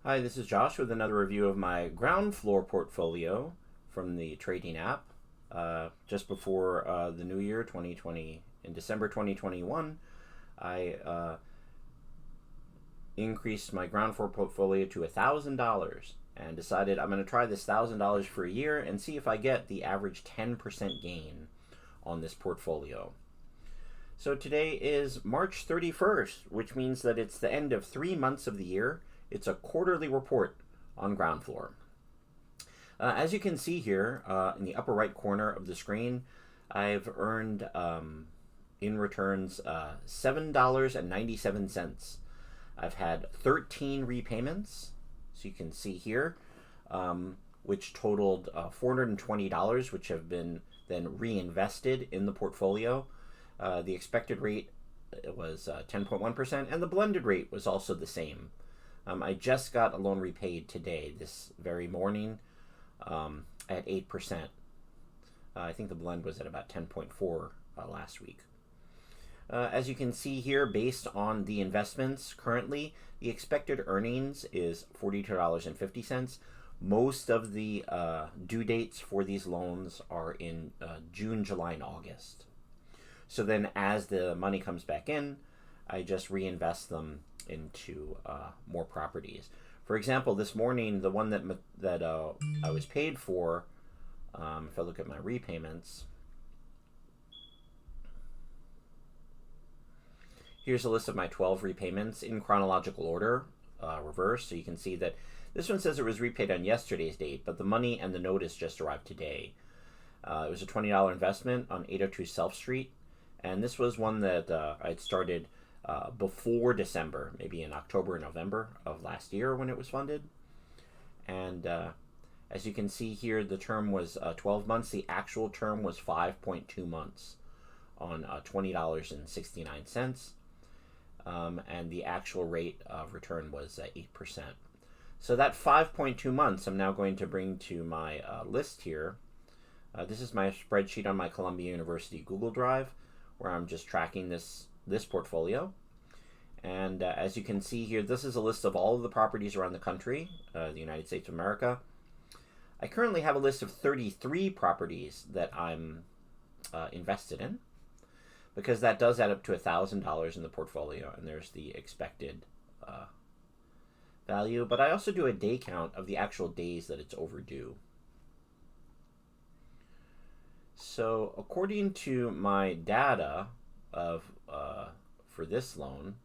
Hi, this is Josh with another review of my ground floor portfolio from the trading app. Just before the new year, 2020, in December 2021, I increased my ground floor portfolio to $1,000 and decided I'm going to try this $1,000 for a year and see if I get the average 10% gain on this portfolio. So today is March 31st, which means that it's the end of 3 months of the year. It's a quarterly report on ground floor. As you can see here in the upper right corner of the screen, I've earned in returns $7.97. I've had 13 repayments, so you can see here, which totaled $420, which have been then reinvested in the portfolio. The expected rate was 10.1%, and the blended rate was also the same. I just got a loan repaid today, this very morning, at 8%. I think the blend was at about 10.4 last week. As you can see here, based on the investments currently, the expected earnings is $42.50. Most of the due dates for these loans are in June, July, and August. So then as the money comes back in, I just reinvest them into more properties. For example, this morning, the one that I was paid for, if I look at my repayments, here's a list of my 12 repayments in chronological order, reverse. So you can see that this one says it was repaid on yesterday's date, but the money and the notice just arrived today. It was a $20 investment on 802 Self Street, and this was one that I'd started before December, maybe in October or November of last year when it was funded. And as you can see here, the term was 12 months. The actual term was 5.2 months on $20.69. And the actual rate of return was 8%. So that 5.2 months I'm now going to bring to my list here. This is my spreadsheet on my Columbia University Google Drive, where I'm just tracking this portfolio. And as you can see here, this is a list of all of the properties around the country, the United States of America. I currently have a list of 33 properties that I'm invested in, because that does add up to $1,000 in the portfolio, and there's the expected value. But I also do a day count of the actual days that it's overdue. So according to my data of for this loan,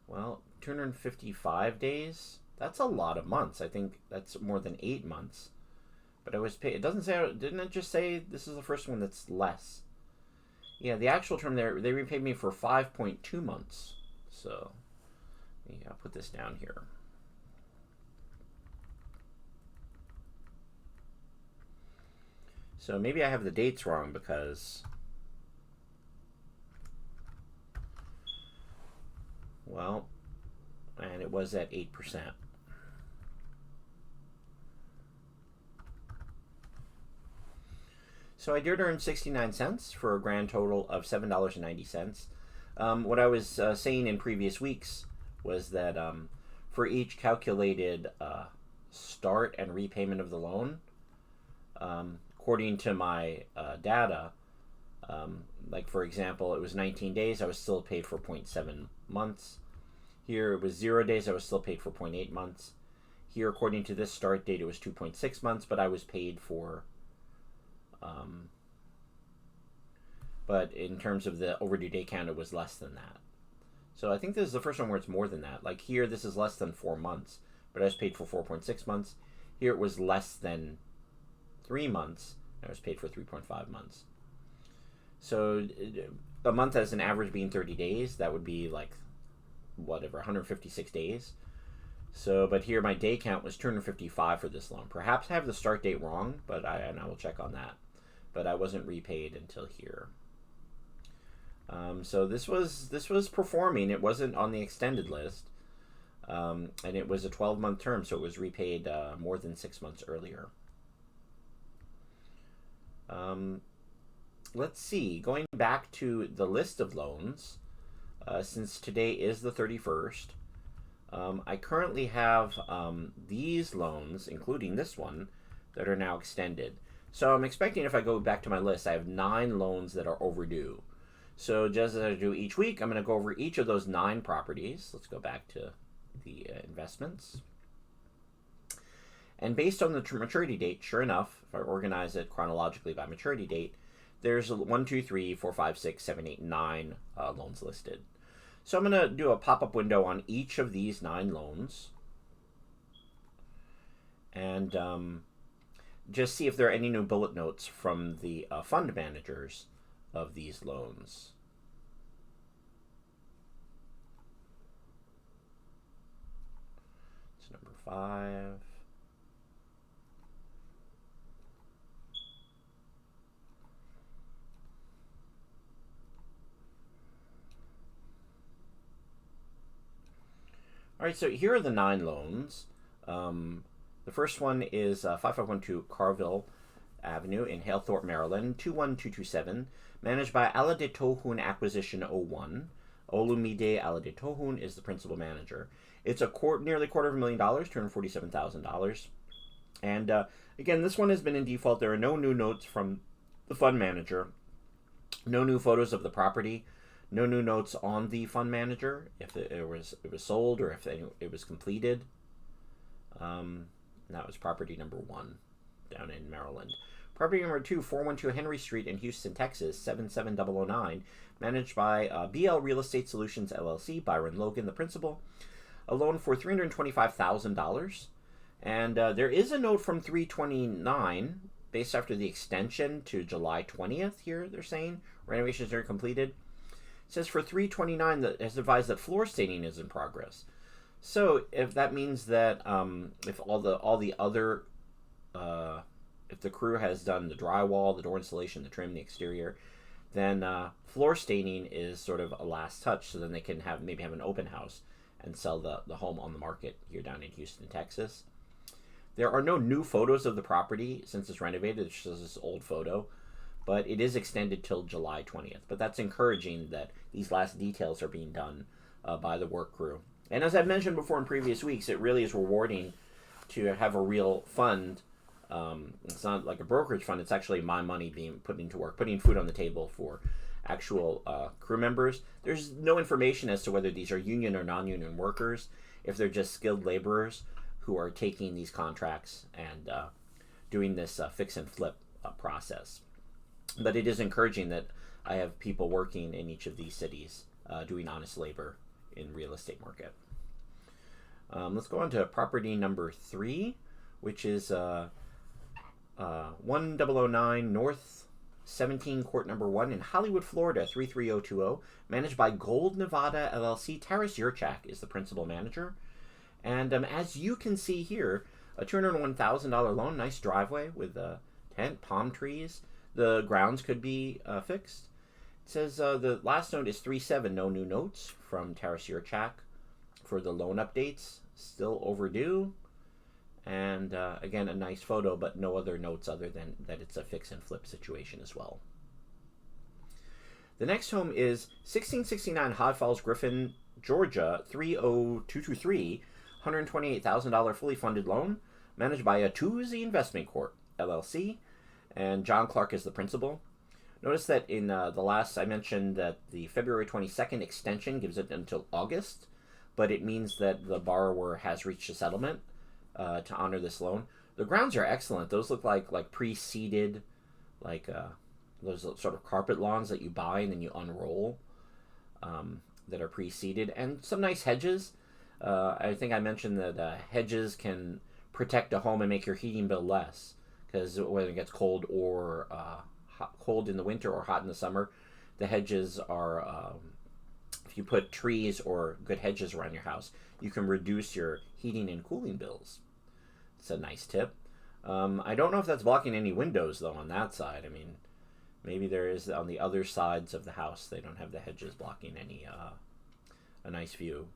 well, 255 days. That's a lot of months. I think that's more than 8 months. But I was paid. It doesn't say. Didn't it just say this is the first one that's less? Yeah, the actual term there, they repaid me for 5.2 months. So yeah, I'll put this down here. So maybe I have the dates wrong, because, well, and it was at 8%. So I did earn 69 cents for a grand total of $7.90. What I was saying in previous weeks was that for each calculated start and repayment of the loan, according to my data, like for example, it was 19 days, I was still paid for 0.7 months. Here it was 0 days, I was still paid for 0.8 months. Here, according to this start date, it was 2.6 months, but I was paid for, but in terms of the overdue day count, it was less than that. So I think this is the first one where it's more than that. Like here, this is less than 4 months, but I was paid for 4.6 months. Here it was less than 3 months, I was paid for 3.5 months. So a month as an average being 30 days, that would be like, whatever, 156 days. So, but here my day count was 255 for this loan. Perhaps I have the start date wrong, but I will check on that. But I wasn't repaid until here. So this was performing. It wasn't on the extended list, and it was a 12-month term, so it was repaid more than 6 months earlier. Let's see, going back to the list of loans, since today is the 31st. I currently have these loans, including this one, that are now extended. So I'm expecting, if I go back to my list, I have 9 loans that are overdue. So just as I do each week, I'm going to go over each of those 9 properties. Let's go back to the investments. And based on the maturity date, sure enough, if I organize it chronologically by maturity date, there's 1, 2, 3, 4, 5, 6, 7, 8, 9 loans listed. So I'm going to do a pop-up window on each of these 9 loans. And just see if there are any new bullet notes from the fund managers of these loans. It's number 5. All right, so here are the 9 loans. The first one is 5512 Carville Avenue in Halethorpe, Maryland, 21227, managed by Alade Tohun Acquisition 01. Olumide Alade Tohun is the principal manager. It's a nearly $250,000, $247,000. And again, this one has been in default. There are no new notes from the fund manager, no new photos of the property, no new notes on the fund manager, if it was sold or if it was completed. That was property number 1 down in Maryland. Property number 2, 412 Henry Street in Houston, Texas, 77009, managed by BL Real Estate Solutions, LLC, Byron Logan, the principal. A loan for $325,000. And there is a note from 329, based after the extension to July 20th here, they're saying. Renovations are completed. It says for 329 that has advised that floor staining is in progress. So if that means that if all the other if the crew has done the drywall, the door installation, the trim, the exterior, then floor staining is sort of a last touch. So then they can maybe have an open house and sell the home on the market here down in Houston, Texas. There are no new photos of the property since it's renovated. It's just this old photo, but it is extended till July 20th. But that's encouraging that these last details are being done by the work crew. And as I've mentioned before in previous weeks, it really is rewarding to have a real fund. It's not like a brokerage fund. It's actually my money being put into work, putting food on the table for actual crew members. There's no information as to whether these are union or non-union workers, if they're just skilled laborers who are taking these contracts and doing this fix and flip process. But it is encouraging that I have people working in each of these cities doing honest labor in real estate market. Let's go on to property number 3, which is 1009 North 17 Court number 1 in Hollywood, Florida, 33020, managed by Gold Nevada LLC. Taras Yurchak is the principal manager. And as you can see here, a $201,000 loan, nice driveway with a tent, palm trees. The grounds could be fixed. It says the last note is 37, no new notes from Taras Yurchak for the loan updates. Still overdue. And again, a nice photo, but no other notes other than that it's a fix and flip situation as well. The next home is 1669 Hod Falls, Griffin, Georgia, 30223, $128,000 fully funded loan, managed by Atuzzi Investment Corp, LLC, and John Clark is the principal. Notice that in the last, I mentioned that the February 22nd extension gives it until August, but it means that the borrower has reached a settlement to honor this loan. The grounds are excellent. Those look like pre-seeded, like those sort of carpet lawns that you buy and then you unroll that are pre-seeded, and some nice hedges. I think I mentioned that hedges can protect a home and make your heating bill less, because when it gets cold or cold in the winter or hot in the summer, the hedges are, if you put trees or good hedges around your house, you can reduce your heating and cooling bills. It's a nice tip. I don't know if that's blocking any windows, though, on that side. I mean, maybe there is on the other sides of the house. They don't have the hedges blocking any a nice view.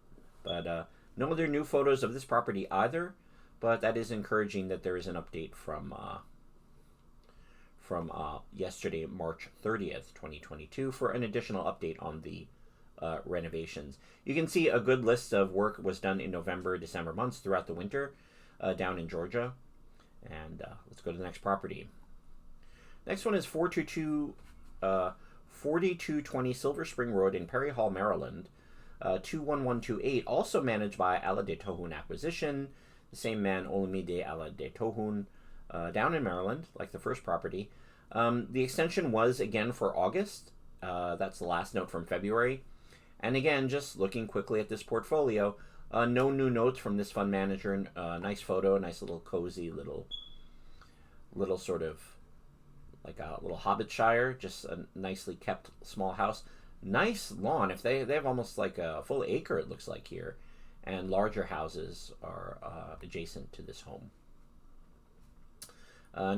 But no other new photos of this property either, but that is encouraging that there is an update from yesterday, March 30th, 2022, for an additional update on the renovations. You can see a good list of work was done in November, December months throughout the winter down in Georgia. And let's go to the next property. Next one is 4220 Silver Spring Road in Perry Hall, Maryland. 21128, also managed by Ala de Tohun Acquisition, the same man, Olumide Ala de Tohun, down in Maryland, like the first property. The extension was again for August. That's the last note from February. And again, just looking quickly at this portfolio, no new notes from this fund manager. Nice photo, nice little cozy little sort of like a little Hobbitshire, just a nicely kept small house. Nice lawn. If they have almost like a full acre, it looks like here, and larger houses are adjacent to this home.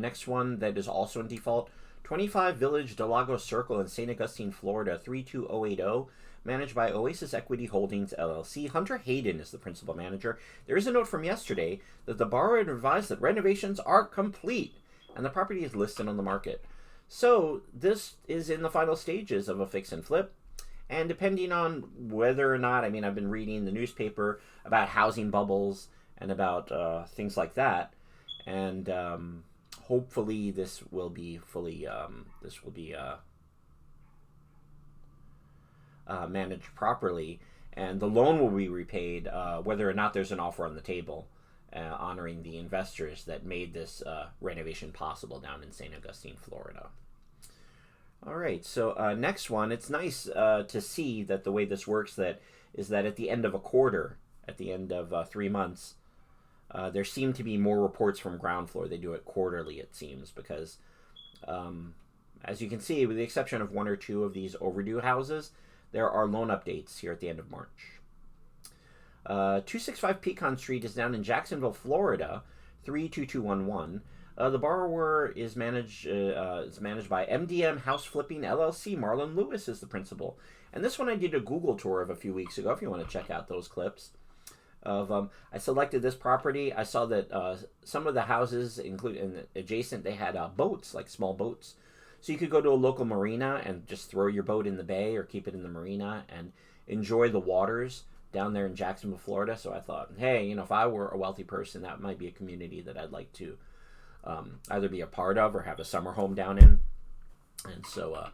Next one that is also in default, 25 Village de Lago Circle in St. Augustine, Florida, 32080, managed by Oasis Equity Holdings, LLC. Hunter Hayden is the principal manager. There is a note from yesterday that the borrower advised that renovations are complete, and the property is listed on the market. So this is in the final stages of a fix and flip, and depending on whether or not, I mean, I've been reading the newspaper about housing bubbles and about things like that, and hopefully this will be fully managed properly, and the loan will be repaid whether or not there's an offer on the table, honoring the investors that made this renovation possible down in St. Augustine, Florida. All right, so next one, it's nice to see that the way this works is that at the end of a quarter, at the end of 3 months, there seem to be more reports from Ground Floor. They do it quarterly, it seems, because as you can see, with the exception of 1 or 2 of these overdue houses, there are loan updates here at the end of March. 265 Pecan Street is down in Jacksonville, Florida, 32211. The borrower is managed by MDM House Flipping LLC. Marlon Lewis is the principal. And this one I did a Google tour of a few weeks ago, if you want to check out those clips. I selected this property. I saw that some of the houses, including adjacent, they had boats, like small boats. So you could go to a local marina and just throw your boat in the bay or keep it in the marina and enjoy the waters down there in Jacksonville, Florida. So I thought, hey, if I were a wealthy person, that might be a community that I'd like to either be a part of or have a summer home down in. And so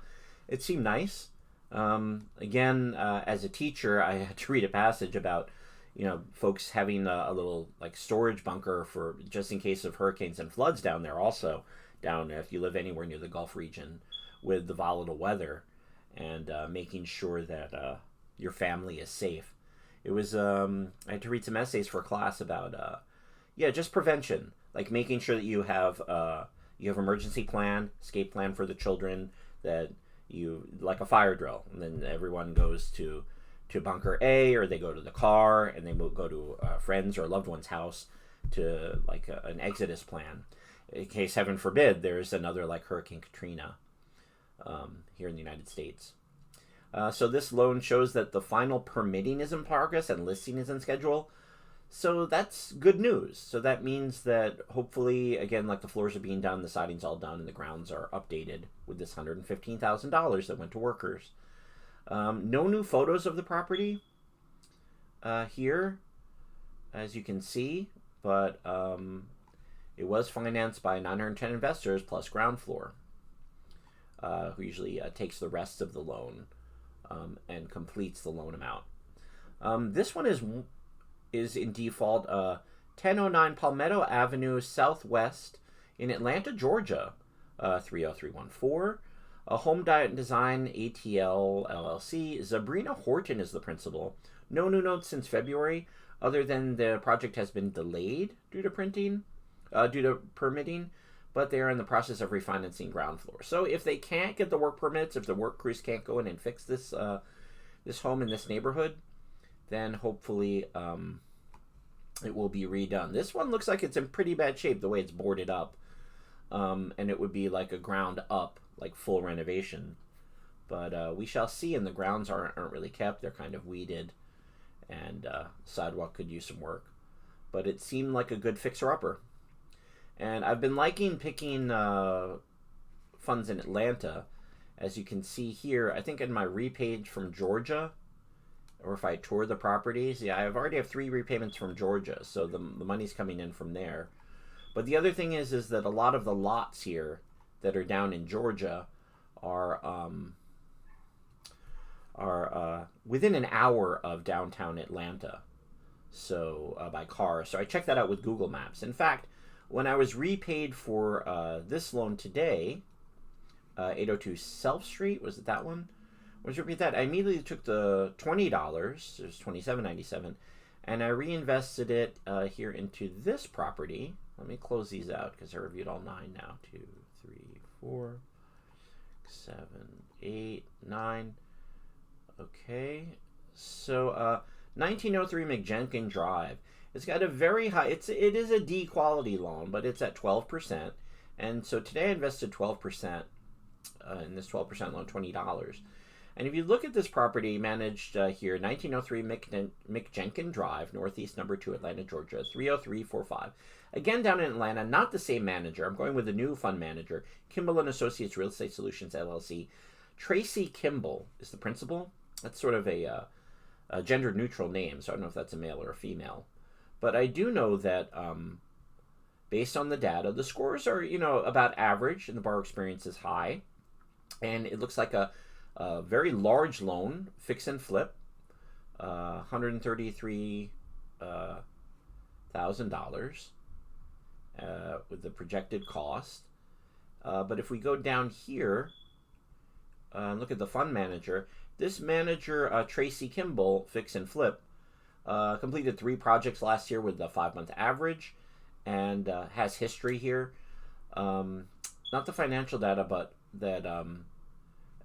it seemed nice. Again, as a teacher, I had to read a passage about folks having a little like storage bunker for just in case of hurricanes and floods down there. Also down if you live anywhere near the Gulf region with the volatile weather, and making sure that your family is safe. It was I had to read some essays for class about just prevention, like making sure that you have emergency plan, escape plan for the children, that you like a fire drill, and then everyone goes to bunker A, or they go to the car and they go to a friend's or a loved one's house to like an exodus plan in case, heaven forbid, there's another like Hurricane Katrina here in the United States. So this loan shows that the final permitting is in progress and listing is on schedule. So that's good news. So that means that hopefully, again, like the floors are being done, the siding's all done, and the grounds are updated with this $115,000 that went to workers. No new photos of the property here, as you can see, but it was financed by 910 investors plus Ground Floor, who usually takes the rest of the loan and completes the loan amount. This one is in default 1009 Palmetto Avenue Southwest in Atlanta, Georgia, 30314. Home Diet Design ATL LLC. Sabrina Horton is the principal. No new notes since February, other than the project has been delayed due to permitting, but they are in the process of refinancing Ground Floor. So if they can't get the work permits, if the work crews can't go in and fix this this home in this neighborhood, then hopefully it will be redone. This one looks like it's in pretty bad shape the way it's boarded up, and it would be like a ground up, like full renovation. But we shall see, and the grounds aren't really kept. They're kind of weeded, and sidewalk could use some work. But it seemed like a good fixer-upper. And I've been liking picking funds in Atlanta. As you can see here, I think in my repage from Georgia, or if I tour the properties, yeah, I've already have 3 repayments from Georgia, so the money's coming in from there. But the other thing is that a lot of the lots here that are down in Georgia are within an hour of downtown Atlanta, so by car. So I checked that out with Google Maps. In fact, when I was repaid for this loan today, 802 Self Street, was it that one? Let's repeat that. I immediately took the $20, there's $27.97, and I reinvested it here into this property. Let me close these out because I reviewed all 9 now. 2, 3, 4, 7, 8, 9. Okay, so 1903 McJenkin Drive. It's got a very high, it is a D quality loan, but it's at 12%. And so today I invested 12% in this 12% loan, $20. And if you look at this property managed here, 1903 McJenkin Drive, Northeast number 2, Atlanta, Georgia, 30345. Again, down in Atlanta, not the same manager. I'm going with a new fund manager, Kimball & Associates Real Estate Solutions, LLC. Tracy Kimball is the principal. That's sort of a gender-neutral name, so I don't know if that's a male or a female. But I do know that based on the data, the scores are, about average, and the borrower experience is high. And it looks like a very large loan, fix and flip, $133,000 with the projected cost. But if we go down here and look at the fund manager, this manager, Tracy Kimball, fix and flip, completed 3 projects last year with a 5-month average, and has history here. Not the financial data, but that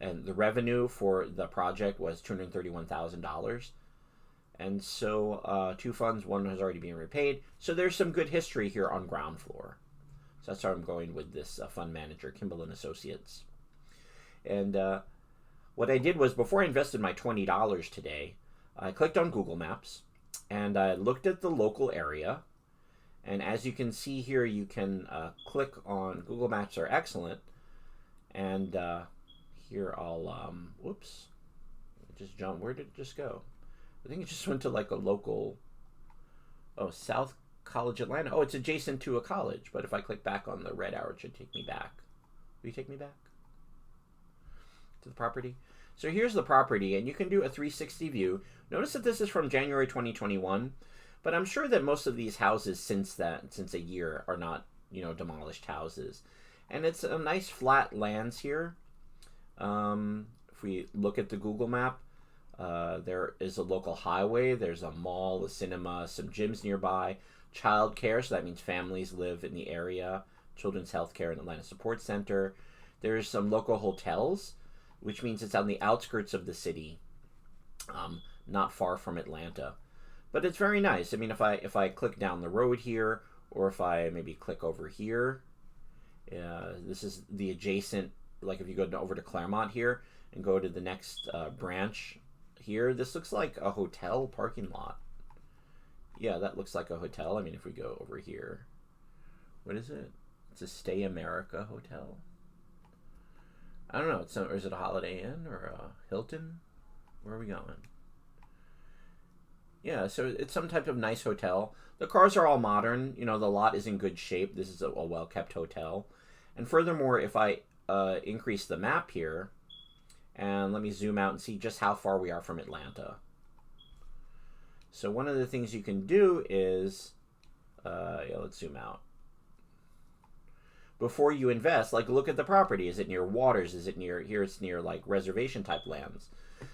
and the revenue for the project was $231,000. And so 2 funds, 1 has already been repaid. So there's some good history here on ground floor. So that's how I'm going with this fund manager, Kimball & Associates. And what I did was, before I invested my $20 today, I clicked on Google Maps and I looked at the local area. And as you can see here, you can click on Google Maps are excellent. And here I'll, whoops, just jump. Where did it just go? I think it just went to like a local, South College, Atlanta. Oh, it's adjacent to a college. But if I click back on the red arrow, it should take me back. Will you take me back to the property? So here's the property, and you can do a 360 view. Notice that this is from January 2021, but I'm sure that most of these houses since a year are not, demolished houses. And it's a nice flat lands here. If we look at the Google map, there is a local highway, there's a mall, a cinema, some gyms nearby, childcare, so that means families live in the area, Children's Healthcare and Atlanta Support Center. There's some local hotels, which means it's on the outskirts of the city, not far from Atlanta. But it's very nice. I mean, if I click down the road here, or if I maybe click over here, this is the adjacent, like if you go over to Claremont here and go to the next branch here, this looks like a hotel parking lot. Yeah, that looks like a hotel. I mean, if we go over here, what is it? It's a Stay America hotel. I don't know. Or is it a Holiday Inn or a Hilton? Where are we going? Yeah, so it's some type of nice hotel. The cars are all modern. The lot is in good shape. This is a well-kept hotel. And furthermore, if I increase the map here, and let me zoom out and see just how far we are from Atlanta. So one of the things you can do is, let's zoom out. Before you invest, like look at the property. Is it near waters? Is it near, here it's near like reservation type lands.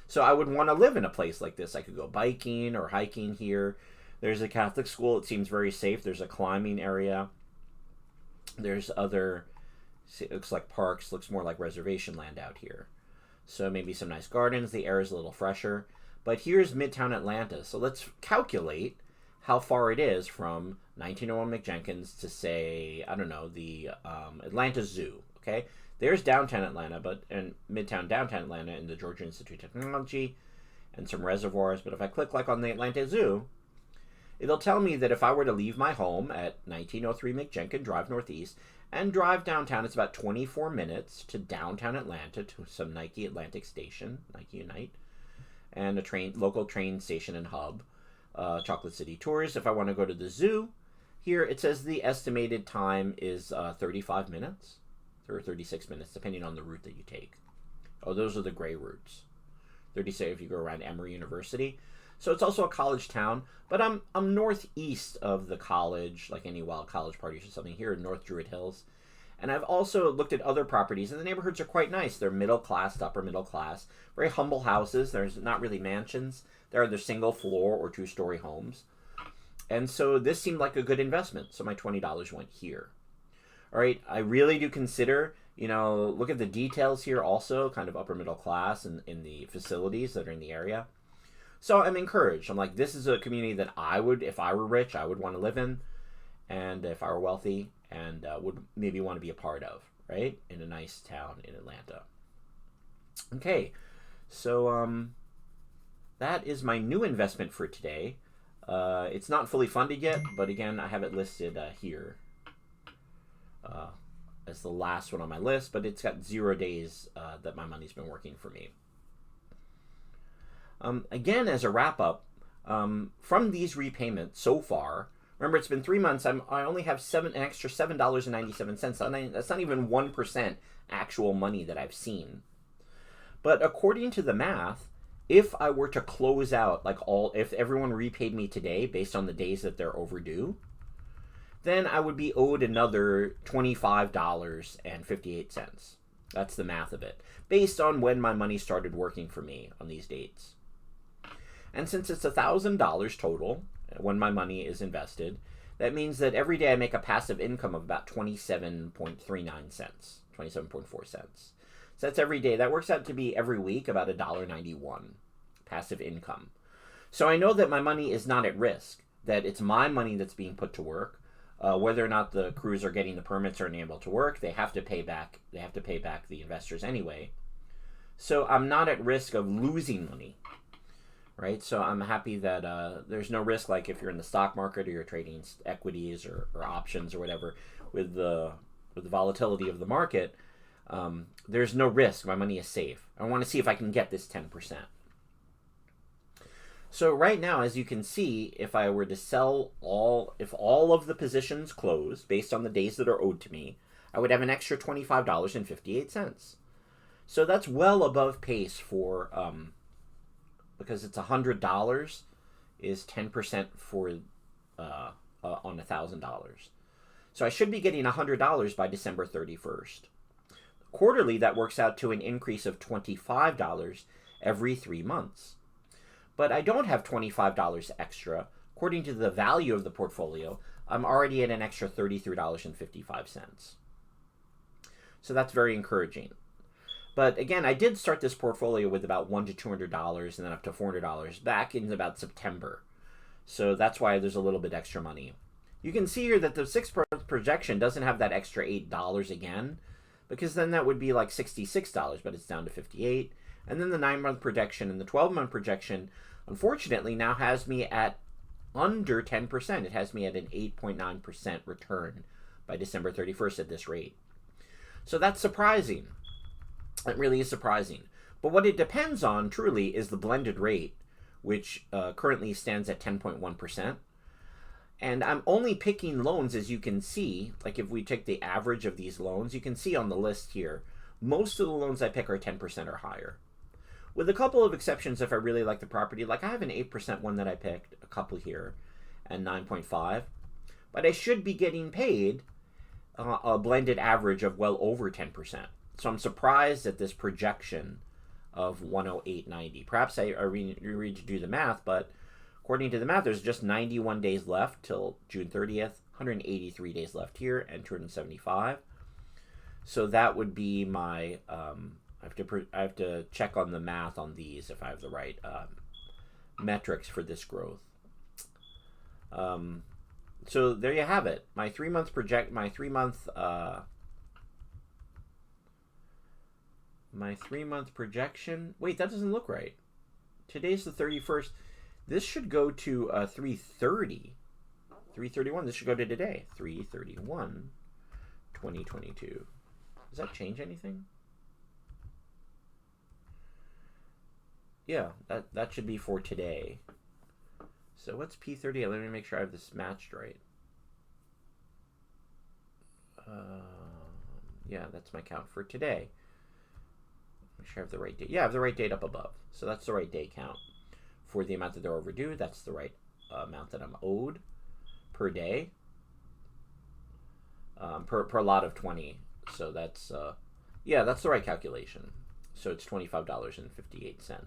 So I would want to live in a place like this. I could go biking or hiking here. There's a Catholic school. It seems very safe. There's a climbing area. There's other, it looks like parks, looks more like reservation land out here. So maybe some nice gardens. The air is a little fresher. But here's Midtown Atlanta. So let's calculate how far it is from 1901 McJenkins to, say, I don't know, the Atlanta Zoo, okay? There's downtown Atlanta, and Midtown downtown Atlanta and the Georgia Institute of Technology and some reservoirs. But if I click like on the Atlanta Zoo, it'll tell me that if I were to leave my home at 1903 McJenkin Drive Northeast and drive downtown, it's about 24 minutes to downtown Atlanta to some Nike Atlantic Station, Nike Unite. and a local train station and hub. Chocolate City Tours. If I want to go to the zoo, here it says the estimated time is 35 minutes or 36 minutes, depending on the route that you take. Oh, those are the gray routes. 36 if you go around Emory University. So it's also a college town, but I'm northeast of the college, like any wild college parties or something, here in North Druid Hills. And I've also looked at other properties, and the neighborhoods are quite nice. They're middle class to upper middle class, very humble houses. There's not really mansions. They're either single floor or 2-story homes. And so this seemed like a good investment. So my $20 went here. All right, I really do consider, look at the details here also, kind of upper middle class in the facilities that are in the area. So I'm encouraged. I'm like, this is a community that I would, if I were rich, I would want to live in. And if I were wealthy, and would maybe want to be a part of, right? In a nice town in Atlanta. Okay, so that is my new investment for today. It's not fully funded yet, but again, I have it listed here as the last one on my list, but it's got 0 days that my money's been working for me. Again, as a wrap-up, from these repayments so far, remember, it's been 3 months. I only have an extra $7.97. That's not even 1% actual money that I've seen. But according to the math, if I were to close out, if everyone repaid me today based on the days that they're overdue, then I would be owed another $25.58. That's the math of it, based on when my money started working for me on these dates. And since it's $1,000 total, when my money is invested, that means that every day I make a passive income of about 27.39 cents, 27.4 cents. So that's every day. That works out to be every week about $1.91 passive income. So I know that my money is not at risk, that it's my money that's being put to work. Whether or not the crews are getting the permits or unable to work, they have to pay back the investors anyway. So I'm not at risk of losing money. Right, so I'm happy that there's no risk, like if you're in the stock market or you're trading equities or options or whatever, with the volatility of the market, there's no risk. My money is safe. I want to see if I can get this 10%. So right now, as you can see, if I were to sell if all of the positions closed based on the days that are owed to me, I would have an extra $25.58. So that's well above pace for because it's $100 is 10% for on $1,000. So I should be getting $100 by December 31st. Quarterly, that works out to an increase of $25 every 3 months. But I don't have $25 extra. According to the value of the portfolio, I'm already at an extra $33.55. So that's very encouraging. But again, I did start this portfolio with about $100 to $200 and then up to $400 back in about September. So that's why there's a little bit extra money. You can see here that the 6-month projection doesn't have that extra $8 again, because then that would be like $66, but it's down to $58. And then the 9-month projection and the 12-month projection, unfortunately, now has me at under 10%. It has me at an 8.9% return by December 31st at this rate. So that's surprising. It really is surprising. But what it depends on, truly, is the blended rate, which currently stands at 10.1%. And I'm only picking loans, as you can see, like if we take the average of these loans, you can see on the list here, most of the loans I pick are 10% or higher. With a couple of exceptions if I really like the property, like I have an 8% one that I picked, a couple here, and 9.5. But I should be getting paid a blended average of well over 10%. So I'm surprised at this projection of 108.90. Perhaps I need to do the math, but according to the math, there's just 91 days left till June 30th, 183 days left here, and 275. So that would be my, I have to check on the math on these if I have the right metrics for this growth. So there you have it. My 3 month projection. Wait, that doesn't look right. Today's the 31st. This should go to 330. 331. This should go to today. 331, 2022. Does that change anything? Yeah, that should be for today. So what's P38? Let me make sure I have this matched right. Yeah, that's my count for today. Make sure I have the right date. Yeah, I have the right date up above. So that's the right day count. For the amount that they're overdue, that's the right amount that I'm owed per day. Per lot of 20. So that's, yeah, that's the right calculation. So it's $25.58.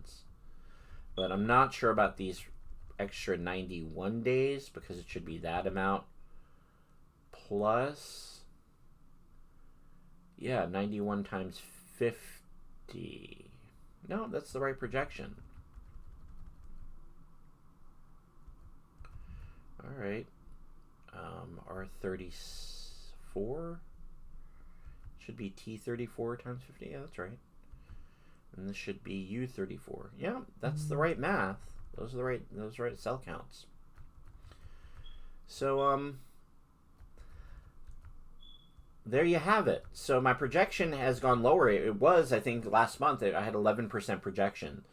But I'm not sure about these extra 91 days because it should be that amount plus, yeah, 91 times 50. No, that's the right projection. All right. R34 should be T34 times 50. Yeah, that's right. And this should be U34. Yeah, that's the right math. Those are the right cell counts. So there you have it. So my projection has gone lower. It was, I think, last month I had 11% projection.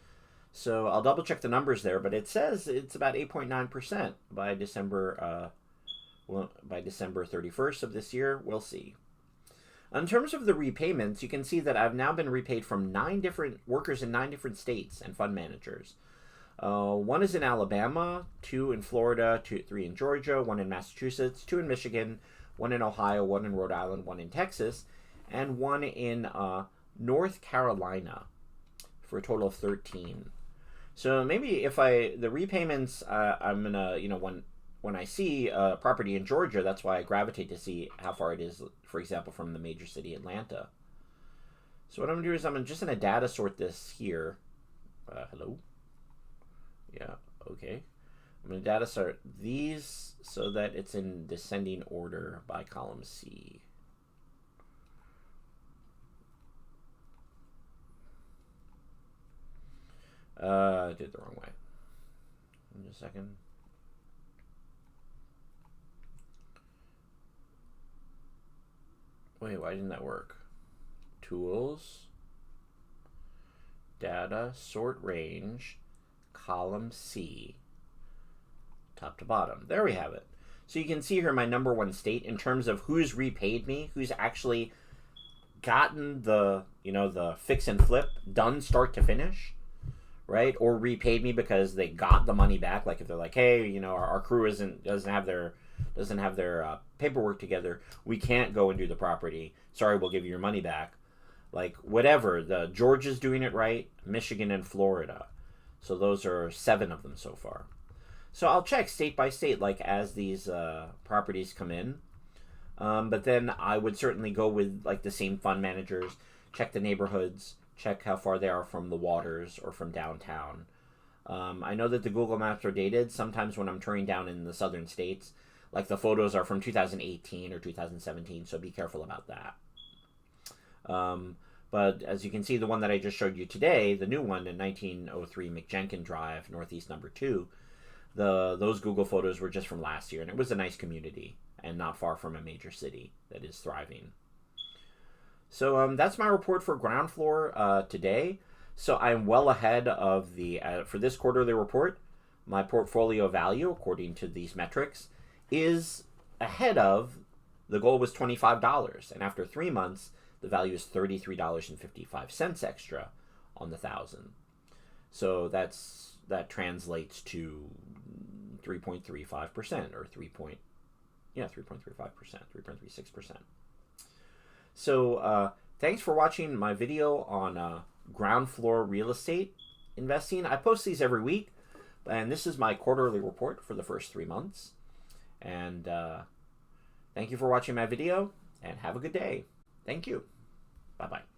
So I'll double check the numbers there, but it says it's about 8.9% by December 31st of this year. We'll see. In terms of the repayments, you can see that I've now been repaid from 9 different workers in 9 different states and fund managers. 1 is in Alabama, 2 in Florida, 3 in Georgia, 1 in Massachusetts, 2 in Michigan, 1 in Ohio, 1 in Rhode Island, 1 in Texas, and 1 in North Carolina, for a total of 13. So maybe if the repayments, I'm gonna, when I see a property in Georgia, that's why I gravitate to see how far it is, for example, from the major city, Atlanta. So what I'm gonna do is I'm just gonna data sort this here. Hello? Yeah, okay. I'm gonna data sort these so that it's in descending order by column C. I did it the wrong way. Just a second. Wait, why didn't that work? Tools, data, sort range, column C, top to bottom. There we have it. So you can see here my number 1 state in terms of who's repaid me, who's actually gotten the, the fix and flip done start to finish, right? Or repaid me because they got the money back. Like if they're like, hey, our crew doesn't have their paperwork together, we can't go and do the property, sorry, we'll give you your money back. Like whatever, the Georgia's doing it right, Michigan and Florida. So those are 7 of them so far. So I'll check state by state, like as these properties come in. But then I would certainly go with like the same fund managers, check the neighborhoods, check how far they are from the waters or from downtown. I know that the Google Maps are dated. Sometimes when I'm touring down in the southern states, like the photos are from 2018 or 2017, so be careful about that. But as you can see, the one that I just showed you today, the new one in 1903 McJenkin Drive, Northeast number 2, those Google photos were just from last year, and it was a nice community and not far from a major city that is thriving. So that's my report for ground floor today. So I'm well ahead of the, for this quarterly report, my portfolio value, according to these metrics, is ahead of, the goal was $25. And after 3 months, the value is $33.55 extra on the 1,000. So that translates to 3.35% or 3.35%, 3.36%. So thanks for watching my video on ground floor real estate investing. I post these every week, and this is my quarterly report for the first 3 months. And thank you for watching my video, and have a good day. Thank you. Bye-bye.